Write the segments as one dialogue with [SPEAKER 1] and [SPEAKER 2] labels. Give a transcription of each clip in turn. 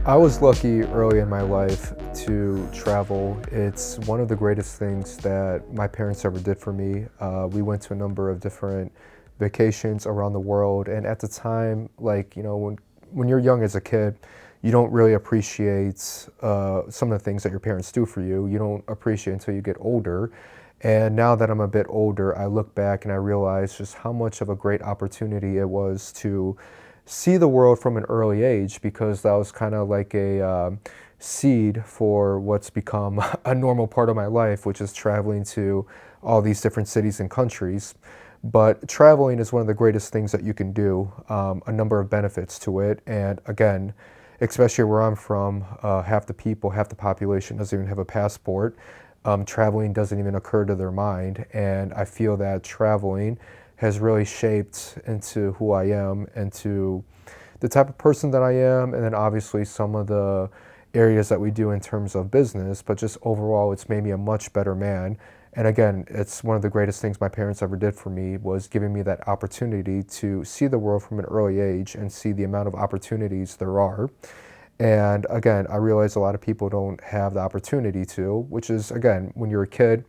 [SPEAKER 1] I was lucky early in my life to travel. It's one of the greatest things that my parents ever did for me. We went to a number of different vacations around the world, and at the time, when you're young as a kid, you don't really appreciate some of the things that your parents do for you. You don't appreciate until you get older. And now that I'm a bit older, I look back and I realize just how much of a great opportunity it was to see the world from an early age, because that was kind of like a seed for what's become a normal part of my life, which is traveling to all these different cities and countries. But traveling is one of the greatest things that you can do, a number of benefits to it. And again, especially where I'm from, half the people, half the population doesn't even have a passport. Traveling doesn't even occur to their mind. And I feel that traveling has really shaped into who I am and to the type of person that I am, and then obviously some of the areas that we do in terms of business, but just overall it's made me a much better man. And again, it's one of the greatest things my parents ever did for me, was giving me that opportunity to see the world from an early age and see the amount of opportunities there are. And again, I realize a lot of people don't have the opportunity to, which is, again, when you're a kid,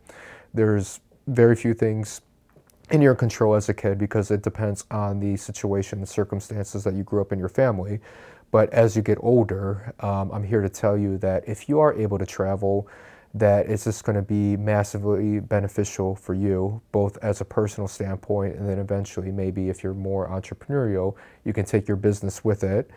[SPEAKER 1] there's very few things in your control as a kid, because it depends on the situation, the circumstances that you grew up in your family. But as you get older, I'm here to tell you that if you are able to travel, that it's just going to be massively beneficial for you, both as a personal standpoint, and then eventually maybe if you're more entrepreneurial, you can take your business with it.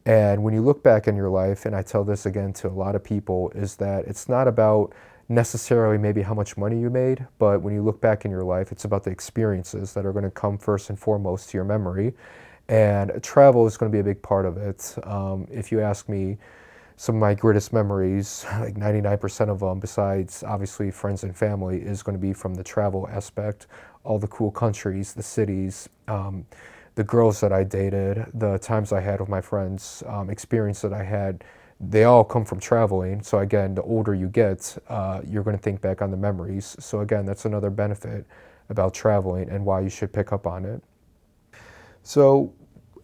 [SPEAKER 1] And when you look back in your life, and I tell this again to a lot of people, is that it's not about necessarily maybe how much money you made, but when you look back in your life, it's about the experiences that are going to come first and foremost to your memory. And travel is going to be a big part of it. If you ask me, some of my greatest memories, like 99% of them, besides obviously friends and family, is going to be from the travel aspect. All the cool countries, the cities, the girls that I dated, the times I had with my friends, experience that I had, they all come from traveling. So again, the older you get, you're going to think back on the memories. So again, that's another benefit about traveling and why you should pick up on it. So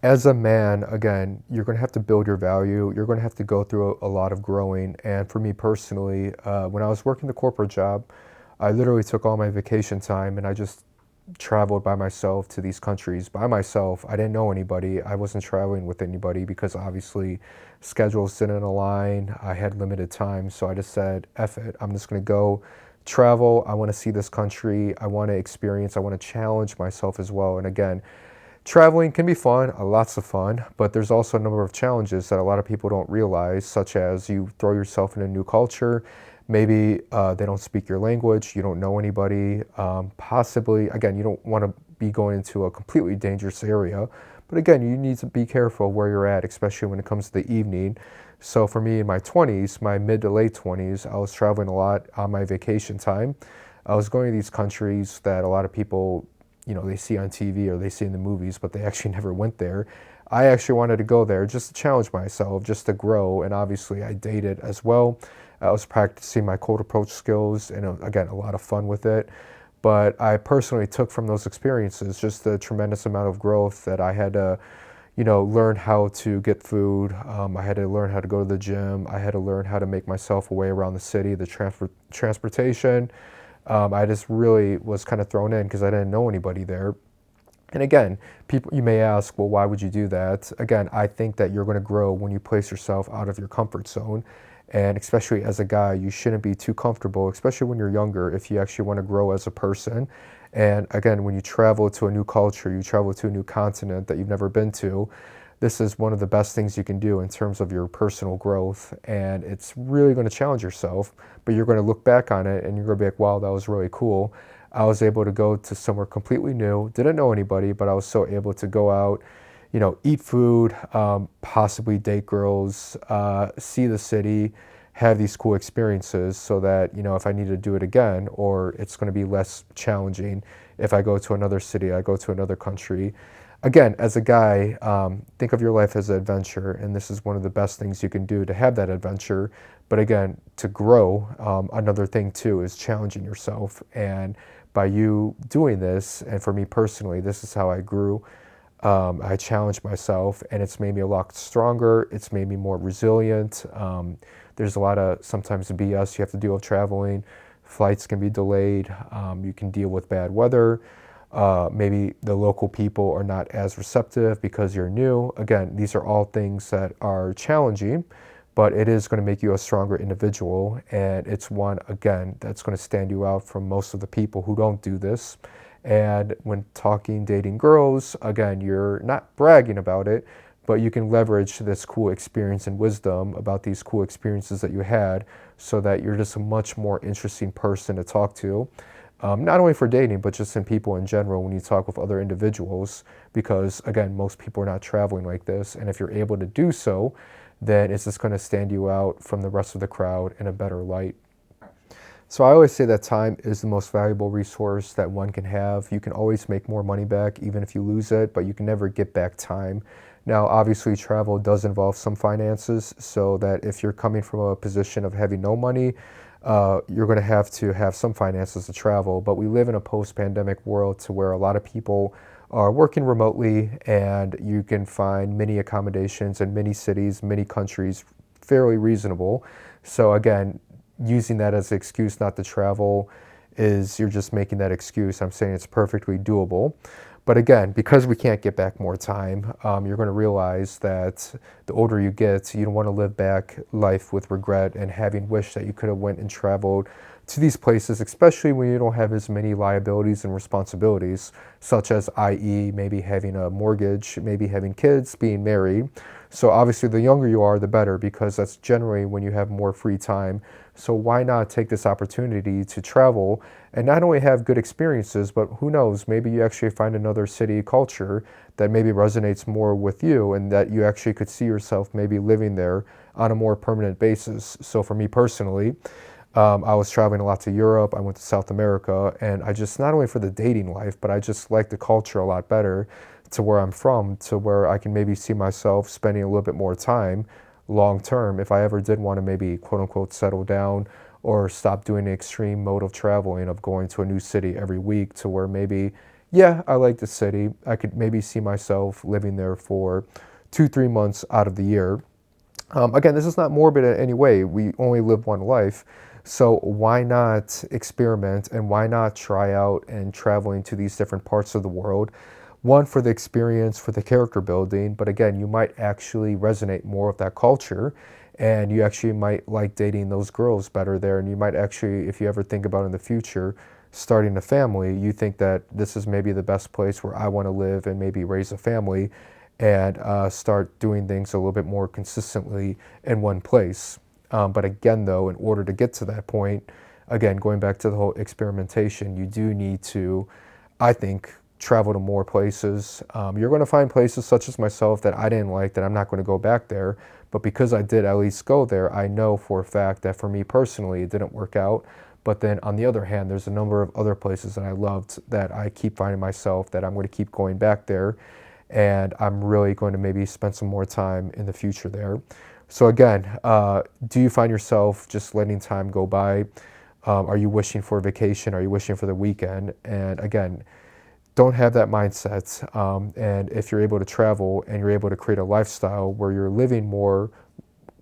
[SPEAKER 1] as a man, again, you're going to have to build your value. You're going to have to go through a lot of growing. And for me personally, when I was working the corporate job, I literally took all my vacation time and I just traveled by myself to these countries by myself. I didn't know anybody. I wasn't traveling with anybody because obviously schedules didn't align. I had limited time. So I just said, F it. I'm just going to go travel. I want to see this country. I want to experience. I want to challenge myself as well. And again, traveling can be fun, lots of fun, but there's also a number of challenges that a lot of people don't realize, such as you throw yourself in a new culture. Maybe they don't speak your language, you don't know anybody. Possibly, again, you don't want to be going into a completely dangerous area, but again, you need to be careful where you're at, especially when it comes to the evening. So for me in my 20s, my mid to late 20s, I was traveling a lot on my vacation time. I was going to these countries that a lot of people, they see on TV or they see in the movies, but they actually never went there. I actually wanted to go there just to challenge myself, just to grow. And obviously I dated as well. I was practicing my cold approach skills and again, a lot of fun with it. But I personally took from those experiences just the tremendous amount of growth that I had to, learn how to get food. I had to learn how to go to the gym. I had to learn how to make myself a way around the city, the transportation. I just really was kind of thrown in because I didn't know anybody there. And again, people, you may ask, well, why would you do that? Again, I think that you're going to grow when you place yourself out of your comfort zone. And especially as a guy, you shouldn't be too comfortable, especially when you're younger, if you actually want to grow as a person. And again, when you travel to a new culture, you travel to a new continent that you've never been to, this is one of the best things you can do in terms of your personal growth. And it's really going to challenge yourself, but you're going to look back on it and you're going to be like, wow, that was really cool. I was able to go to somewhere completely new, didn't know anybody, but I was so able to go out, eat food, possibly date girls, see the city, have these cool experiences so that, if I need to do it again, or it's going to be less challenging if I go to another city, I go to another country. Again, as a guy, think of your life as an adventure, and this is one of the best things you can do to have that adventure. But again, to grow, another thing too is challenging yourself. And by you doing this, and for me personally, this is how I grew. I challenged myself, and it's made me a lot stronger. It's made me more resilient. There's a lot of sometimes BS you have to deal with traveling. Flights can be delayed. You can deal with bad weather. Maybe the local people are not as receptive because you're new. Again, these are all things that are challenging, but it is going to make you a stronger individual. And it's one, again, that's going to stand you out from most of the people who don't do this. And when talking, dating girls, again, you're not bragging about it, but you can leverage this cool experience and wisdom about these cool experiences that you had so that you're just a much more interesting person to talk to. Not only for dating, but just in people in general when you talk with other individuals, because again, most people are not traveling like this. And if you're able to do so, then it's just going to stand you out from the rest of the crowd in a better light. So I always say that time is the most valuable resource that one can have. You can always make more money back even if you lose it, but you can never get back time. Now, obviously, travel does involve some finances, so that if you're coming from a position of having no money, you're going to have some finances to travel. But we live in a post-pandemic world to where a lot of people are working remotely, and you can find many accommodations in many cities, many countries, fairly reasonable. So again, using that as an excuse not to travel is you're just making that excuse. I'm saying it's perfectly doable. But again, because we can't get back more time, you're going to realize that the older you get, you don't want to live back life with regret and having wished that you could have went and traveled to these places, especially when you don't have as many liabilities and responsibilities, such as i.e. maybe having a mortgage, maybe having kids, being married. So obviously the younger you are, the better, because that's generally when you have more free time. So why not take this opportunity to travel and not only have good experiences, but who knows, maybe you actually find another city culture that maybe resonates more with you and that you actually could see yourself maybe living there on a more permanent basis. So for me personally, I was traveling a lot to Europe, I went to South America, and I just, not only for the dating life, but I just like the culture a lot better to where I'm from, to where I can maybe see myself spending a little bit more time long term if I ever did want to maybe quote unquote settle down or stop doing the extreme mode of traveling of going to a new city every week, to where maybe, yeah, I like the city. I could maybe see myself living there for 2, 3 months out of the year. Again, this is not morbid in any way. We only live one life. So why not experiment and why not try out and traveling to these different parts of the world? One, for the experience, for the character building, but again, you might actually resonate more with that culture and you actually might like dating those girls better there. And you might actually, if you ever think about in the future, starting a family, you think that this is maybe the best place where I want to live and maybe raise a family and start doing things a little bit more consistently in one place. But again, though, in order to get to that point, again, going back to the whole experimentation, you do need to, I think, travel to more places. You're going to find places such as myself that I didn't like, that I'm not going to go back there. But because I did at least go there, I know for a fact that for me personally, it didn't work out. But then on the other hand, there's a number of other places that I loved that I keep finding myself that I'm going to keep going back there. And I'm really going to maybe spend some more time in the future there. So again, do you find yourself just letting time go by? Are you wishing for a vacation? Are you wishing for the weekend? And again, don't have that mindset. And if you're able to travel and you're able to create a lifestyle where you're living more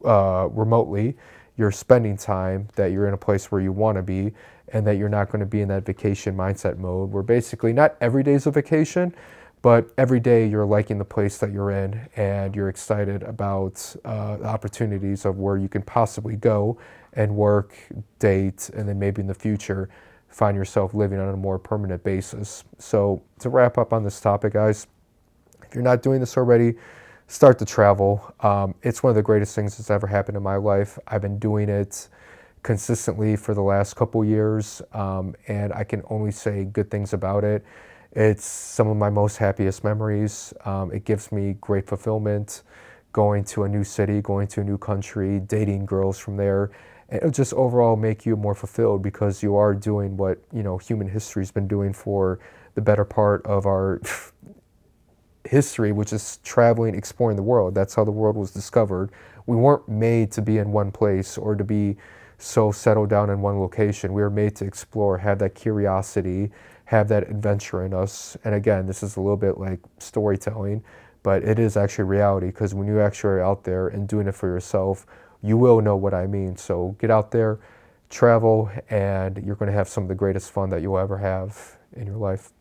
[SPEAKER 1] remotely, you're spending time, that you're in a place where you want to be, and that you're not going to be in that vacation mindset mode where basically not every day is a vacation, but every day you're liking the place that you're in and you're excited about the opportunities of where you can possibly go and work, date, and then maybe in the future find yourself living on a more permanent basis. So to wrap up on this topic, guys, if you're not doing this already, start to travel. It's one of the greatest things that's ever happened in my life. I've been doing it consistently for the last couple years, and I can only say good things about it. It's some of my most happiest memories. It gives me great fulfillment, going to a new city, going to a new country, dating girls from there. And it'll just overall make you more fulfilled because you are doing what, you know, human history's been doing for the better part of our history, which is traveling, exploring the world. That's how the world was discovered. We weren't made to be in one place or to be so settled down in one location. We were made to explore, have that curiosity, have that adventure in us. And again, this is a little bit like storytelling, but it is actually reality, because when you actually are out there and doing it for yourself, you will know what I mean. So get out there, travel, and you're going to have some of the greatest fun that you'll ever have in your life.